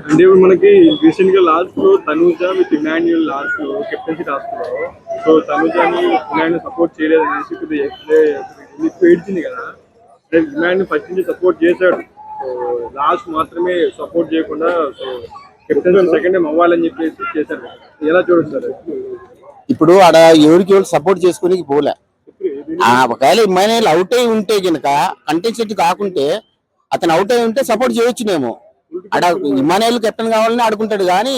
అంటే ఇప్పుడు మనకి రీసెంట్ గా లాస్ట్ లో తనూజ విత్ ఇమాన్యుల్ లాస్ట్ లో కెప్టెన్సీ టాస్క్ లో సో తనూజని ఇమాన్యుల్ సపోర్ట్ చేయలేదు అనేసి కొద్దిగా ఏడ్చింది కదా. అంటే ఇమాన్యుల్ ఫస్ట్ నుంచి సపోర్ట్ చేశాడు, సో లాస్ట్ మాత్రమే సపోర్ట్ చేయకుండా సో కెప్టెన్ సెకండ్ టైం అవ్వాలని చెప్పేసి చేశాడు. ఎలా చూడొచ్చు సార్? ఇప్పుడు ఆడ ఎవరికి ఎవరు సపోర్ట్ చేసుకుని పోలే. ఒకవేళ ఇమాన్యుల్ అవుట్ అయి ఉంటే గనక కంటెన్సెట్ కాకుంటే అతను అవుట్ అయి ఉంటే సపోర్ట్ చేయొచ్చునేమో. ఆడ ఇమాన్యుల్ కెప్టెన్ కావాలని ఆడుకుంటాడు కానీ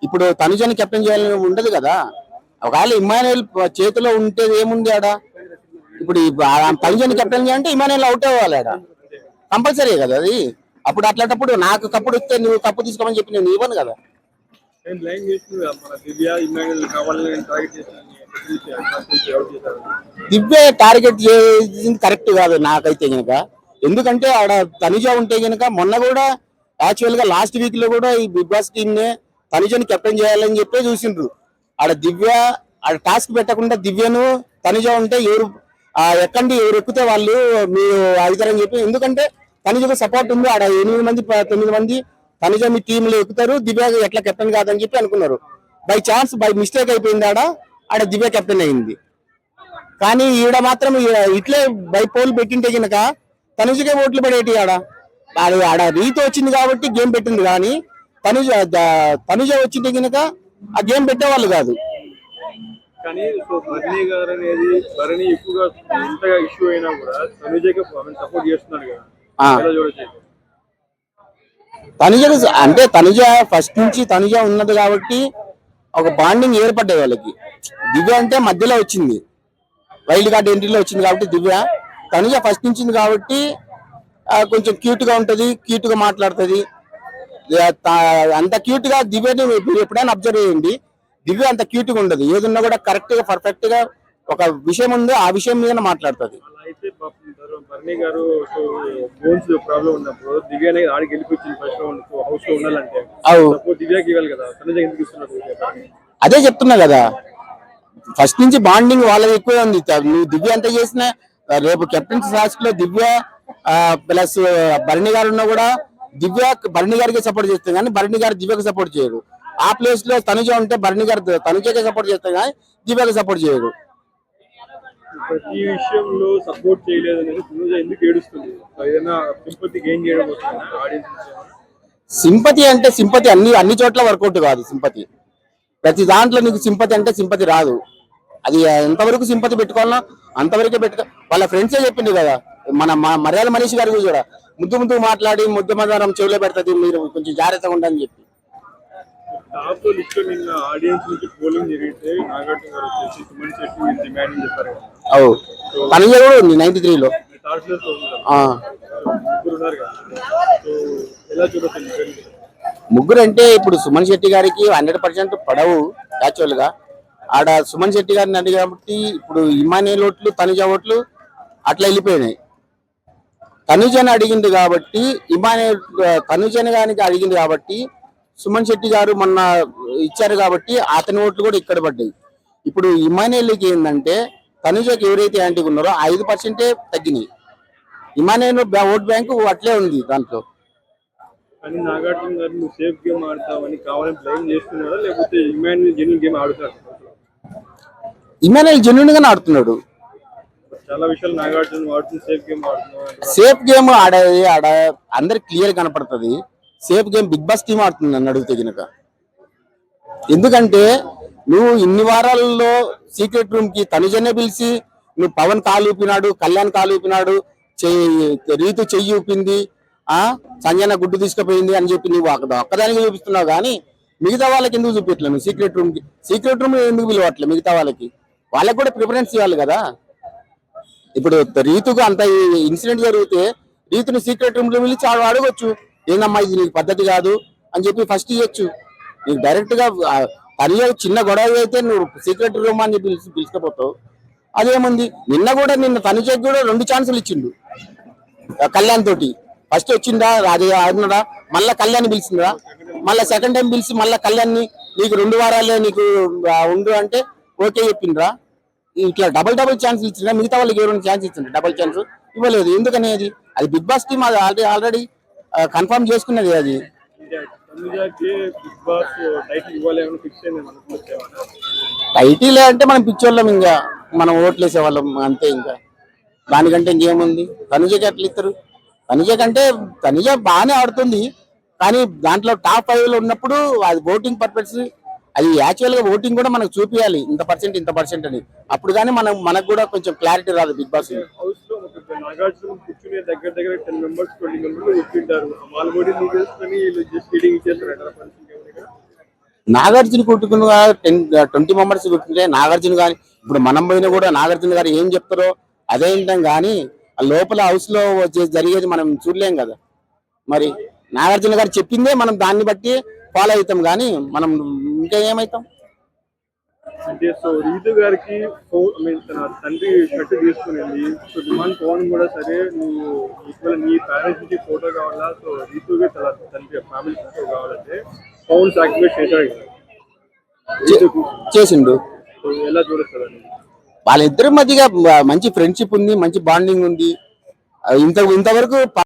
ఇప్పుడు తనుజని కెప్టెన్ చేయాలని ఉండదు కదా. ఒకవేళ ఇమాన్యుల్ చేతిలో ఉంటే ఏముంది ఆడ. ఇప్పుడు తనుజని కెప్టెన్ చేయాలంటే ఇమాన్యుల్ అవుట్ అవ్వాలి ఆడ, కంపల్సరీ కదా అది. అప్పుడు అట్లాంటప్పుడు నాకు కప్పుడు వస్తే నువ్వు కప్పు తీసుకోమని చెప్పి నేను ఇవ్వను కదా. దివ్య టార్గెట్ చేసింది కరెక్ట్ కాదు నాకైతే గనక. ఎందుకంటే ఆడ తనుజ ఉంటే గనక మొన్న కూడా యాక్చువల్ గా లాస్ట్ వీక్ లో కూడా ఈ బిగ్ బాస్ టీమ్ నే తనుజని కెప్టెన్ చేయాలని చెప్పి చూసిండ్రు. ఆడ దివ్య ఆడ టాస్క్ పెట్టకుండా దివ్యను తనుజ ఉంటే ఎవరు ఎక్కండి, ఎవరు ఎక్కితే వాళ్ళు మీరు అవుతారని చెప్పి. ఎందుకంటే తనుజకు సపోర్ట్ ఉంది ఆడ 8 మంది 9 మంది తనుజ మీ టీంలో ఎక్కుతారు, దివ్య ఎట్లా కెప్టెన్ కాదని చెప్పి అనుకున్నారు. బై ఛాన్స్ బై మిస్టేక్ అయిపోయింది ఆడ దివ్య కెప్టెన్ అయింది. కానీ ఈడ మాత్రం ఇట్లే బై పోల్ పెట్టింటే కనుక తనుజకే ఓట్లు పడేటి. ఆడ రీతి వచ్చింది కాబట్టి గేమ్ పెట్టింది, కానీ తనుజ వచ్చింటే కనుక ఆ గేమ్ పెట్టేవాళ్ళు కాదు. కానీ సో భరణి గారు అనేది భరణి ఎక్కువగా ఎంతగా ఇష్యూ అయినా కూడా తనుజకి సపోర్ట్ చేస్తున్నాడు కదా. తనుజ అంటే తనుజ ఫస్ట్ నుంచి తనుజ ఉన్నది కాబట్టి ఒక బాండింగ్ ఏర్పడ్డాయి వాళ్ళకి. దివ్య అంటే మధ్యలో వచ్చింది, వైల్డ్ కార్డ్ ఎంట్రీలో వచ్చింది కాబట్టి దివ్య. తనుజ ఫస్ట్ నుంచి కాబట్టి కొంచెం క్యూట్ గా ఉంటది, క్యూట్ గా మాట్లాడుతుంది. అంత క్యూట్ గా దివ్యని మీరు ఎప్పుడైనా అబ్జర్వ్ చేయండి, దివ్య అంత క్యూట్ గా ఉండదు. ఏదున్నా కూడా కరెక్ట్ గా పర్ఫెక్ట్ గా ఒక విషయం ఉందో ఆ విషయం మీద మాట్లాడుతుంది. భరణి గారు బోన్స్ ప్రాబ్లం ఉన్నప్పుడు దివ్య అనేది ఆడికి వెళ్ళిపోయింది ఫస్ట్ రౌండ్ హౌస్ లో ఉండాలంటే దివ్యకి ఇవ్వాలి కదా, తనుజ ఎందుకు ఇస్తున్నారు? అదే చెప్తున్నా కదా, ఫస్ట్ నుంచి బాండింగ్ వాళ్ళది ఎక్కువ ఉంది. నువ్వు దివ్య ఎంత చేసినా రేపు కెప్టెన్సీ టాస్క్ లో దివ్య ప్లస్ భరణి గారు ఉన్నా కూడా దివ్య భరణి గారికి సపోర్ట్ చేస్తుంది కానీ భరణి గారు దివ్యకి సపోర్ట్ చేయరు. ఆ ప్లేస్ లో తనుజ ఉంటే భరణి గారు తనుజకే సపోర్ట్ చేస్తారు కానీ దివ్యకి సపోర్ట్ చేయరు. ప్రతి విషయంలో సపోర్ట్ చేయలేదు అనేది తనుజ ఎందుకు ఏడుస్తుంది? ఏదైనా సింపతి గెయిన్ చేయడం వస్తుందా ఆడియన్స్? సింపతి అంటే సింపతి అన్ని చోట్ల వర్కౌట్ కాదు. సింపతి ప్రతి దాంట్లో నీకు సింపతి అంటే సింపతి రాదు. అది ఎంతవరకు సింపతి పెట్టుకోవాలన్నా అంతవరకే పెట్టుకో. వాళ్ళ ఫ్రెండ్సే చెప్పింది కదా, మన మర్యాద మనీష్ గారి కూడా ముద్దు మాట్లాడి ముద్దు మదారం చెవిలో పెడుతుంది, మీరు కొంచెం జాగ్రత్తగా ఉండని చెప్పి. టాప్ లిస్ట్ నిన్న ఆడియన్స్ నుంచి పోలింగ్ జరిగితే నాగార్జున గారు వచ్చేసి సుమన్ శెట్టి డిమాండ్ చెప్పారు. తనుజ కూడా ఉంది 93 లో. ముగ్గురు అంటే ఇప్పుడు సుమన్ శెట్టి గారికి 100% పడవు యాక్చువల్ గా. ఆడ సుమన్ శెట్టి గారిని అడిగి కాబట్టి ఇప్పుడు ఇమాన్యుల్ ఓట్లు తనుజ ఓట్లు అట్లా వెళ్ళిపోయినాయి. తనుజని అడిగింది కాబట్టి తనుజని గారికి అడిగింది కాబట్టి సుమన్ శెట్టి గారు మొన్న ఇచ్చారు కాబట్టి అతని ఓట్లు కూడా ఇక్కడ పడ్డాయి. ఇప్పుడు ఇమాన్యుల్కి ఏంటంటే తనుజకి ఎవరైతే యాంటీగా ఉన్నారో 5% తగ్గినాయి. ఇమాన్యుల్ ఓట్ బ్యాంకు అట్లే ఉంది దాంట్లో. కానీ నాగార్జున గారు నువ్వు సేఫ్ గేమ్ ఆడతావని కావాలని బ్లైమ్ చేస్తున్నాడా లేకపోతే ఇమాన్యుల్ జెన్యూన్ గేమ్ ఆడుతున్నాడు? ఇమాన్యుల్ జెన్యూన్ గానే ఆడుతున్నాడు. చాలా విషయాలు నాగార్జున ఆడుతుంది సేఫ్ గేమ్ ఆడుతున్నాడు. సేఫ్ గేమ్ ఆడేది అందరికి క్లియర్ కనపడుతుంది. Safe game Bigg Boss team ఆడుతుంది అని అడిగితే కనుక. ఎందుకంటే నువ్వు ఇన్ని వారాల్లో సీక్రెట్ రూమ్ కి తనుజనే పిలిచి నువ్వు పవన్ కాలు ఊపినాడు, కళ్యాణ్ కాలు ఊపినాడు, రీతు చెయ్యి ఊపింది, సంజన గుడ్డు తీసుకుపోయింది అని చెప్పి నువ్వు ఒక్కదానికి చూపిస్తున్నావు కానీ మిగతా వాళ్ళకి ఎందుకు చూపించట్లేదు? నువ్వు సీక్రెట్ రూమ్ ఎందుకు పిలవట్లేదు? మిగతా వాళ్ళకి కూడా ప్రిఫరెన్స్ ఇవ్వాలి కదా. ఇప్పుడు రీతుకు అంత ఇన్సిడెంట్ జరిగితే రీతుని సీక్రెట్ రూమ్ లో పిలిచి అడగొచ్చు, ఏందమ్మా ఇది నీకు పద్ధతి కాదు అని చెప్పి ఫస్ట్ ఇవ్వచ్చు. నీకు డైరెక్ట్ గా తను చిన్న గొడవ అయితే నువ్వు సీక్రెట్ రూమ్ అని పిలుచుకపోతావు. అదేముంది నిన్న తనుజకి కూడా 2 ఛాన్సులు ఇచ్చిండు కళ్యాణ్ తోటి. ఫస్ట్ వచ్చిందా అది ఆడినరా, మళ్ళా కళ్యాణ్ పిలిచిందా, మళ్ళీ సెకండ్ టైం పిలిచి మళ్ళీ కళ్యాణ్ని నీకు 2 వారాలే నీకు ఉండు అంటే ఓకే చెప్పిండ్రా. ఇట్లా డబుల్ ఛాన్స్ ఇచ్చిన మిగతా వాళ్ళకి ఎవరైనా ఛాన్స్ ఇచ్చిండ్రు డబుల్ ఛాన్స్ ఇవ్వలేదు. ఎందుకని అది బిగ్ బాస్ టీమ్ అది ఆల్రెడీ కన్ఫర్మ్ చేసుకున్నది అది. తనుజాకి బిగ్ బాస్ టైటిల్ ఇవ్వాలేమని ఫిక్స్ అయింది మనకు. టైటిల్ అంటే మనం పిచ్చోళ్ళం, ఇంకా మనం ఓట్లు వేసేవాళ్ళం అంతే. ఇంకా దానికంటే ఇంకేముంది. తనుజకి ఎట్లా ఇస్తారు? తనుజ కంటే తనుజ బాగానే ఆడుతుంది, కానీ దాంట్లో టాప్ 5 లో ఉన్నప్పుడు అది ఓటింగ్ పర్పస్, అది యాక్చువల్ గా ఓటింగ్ కూడా మనకు చూపించాలి ఇంత పర్సెంట్ అని. అప్పుడు కానీ మనకు కూడా కొంచెం క్లారిటీ రాదు బిగ్ బాస్. హౌస్ లో నాగార్జున కూర్చునే దగ్గర 10 మెంబర్స్ 20 మెంబర్స్ కూర్చుంటారు. వాళ్ళు కూడా వీళ్ళు జస్ట్ ఫీడింగ్ ఇచ్చేస్తారు. నాగార్జున కొట్టుకున్న 20 మెంబర్స్ కూర్చుంటే నాగార్జున గాని ఇప్పుడు మనం పోయినా కూడా నాగార్జున గారు ఏం చెప్తారో అదే వింటాం, కానీ ఆ లోపల హౌస్ లో జరిగేది మనం చూడలేం కదా. మరి నాగార్జున గారు చెప్పిందే మనం దాన్ని బట్టి ఫాలో అవుతాం, కానీ మనం ఇంకా ఏమవుతాం. అంటే సో రీతు గారికి తన తండ్రి షర్ట్ తీసుకునేది. సో డిమాండ్ పవన్ కూడా సరే నువ్వు ఈక్వల్ నీ పేరెంట్స్ నుంచి ఫోటో కావాలా, సో రీతుగా తన తండ్రి ఫ్యామిలీ ఫోటో కావాలంటే పవన్ సాక్రిఫైస్ చేశాడు చేసిండు. సో ఎలా చూడొచ్చు? వాళ్ళిద్దరి మధ్యగా మంచి ఫ్రెండ్షిప్ ఉంది, మంచి బాండింగ్ ఉంది. ఇంతవరకు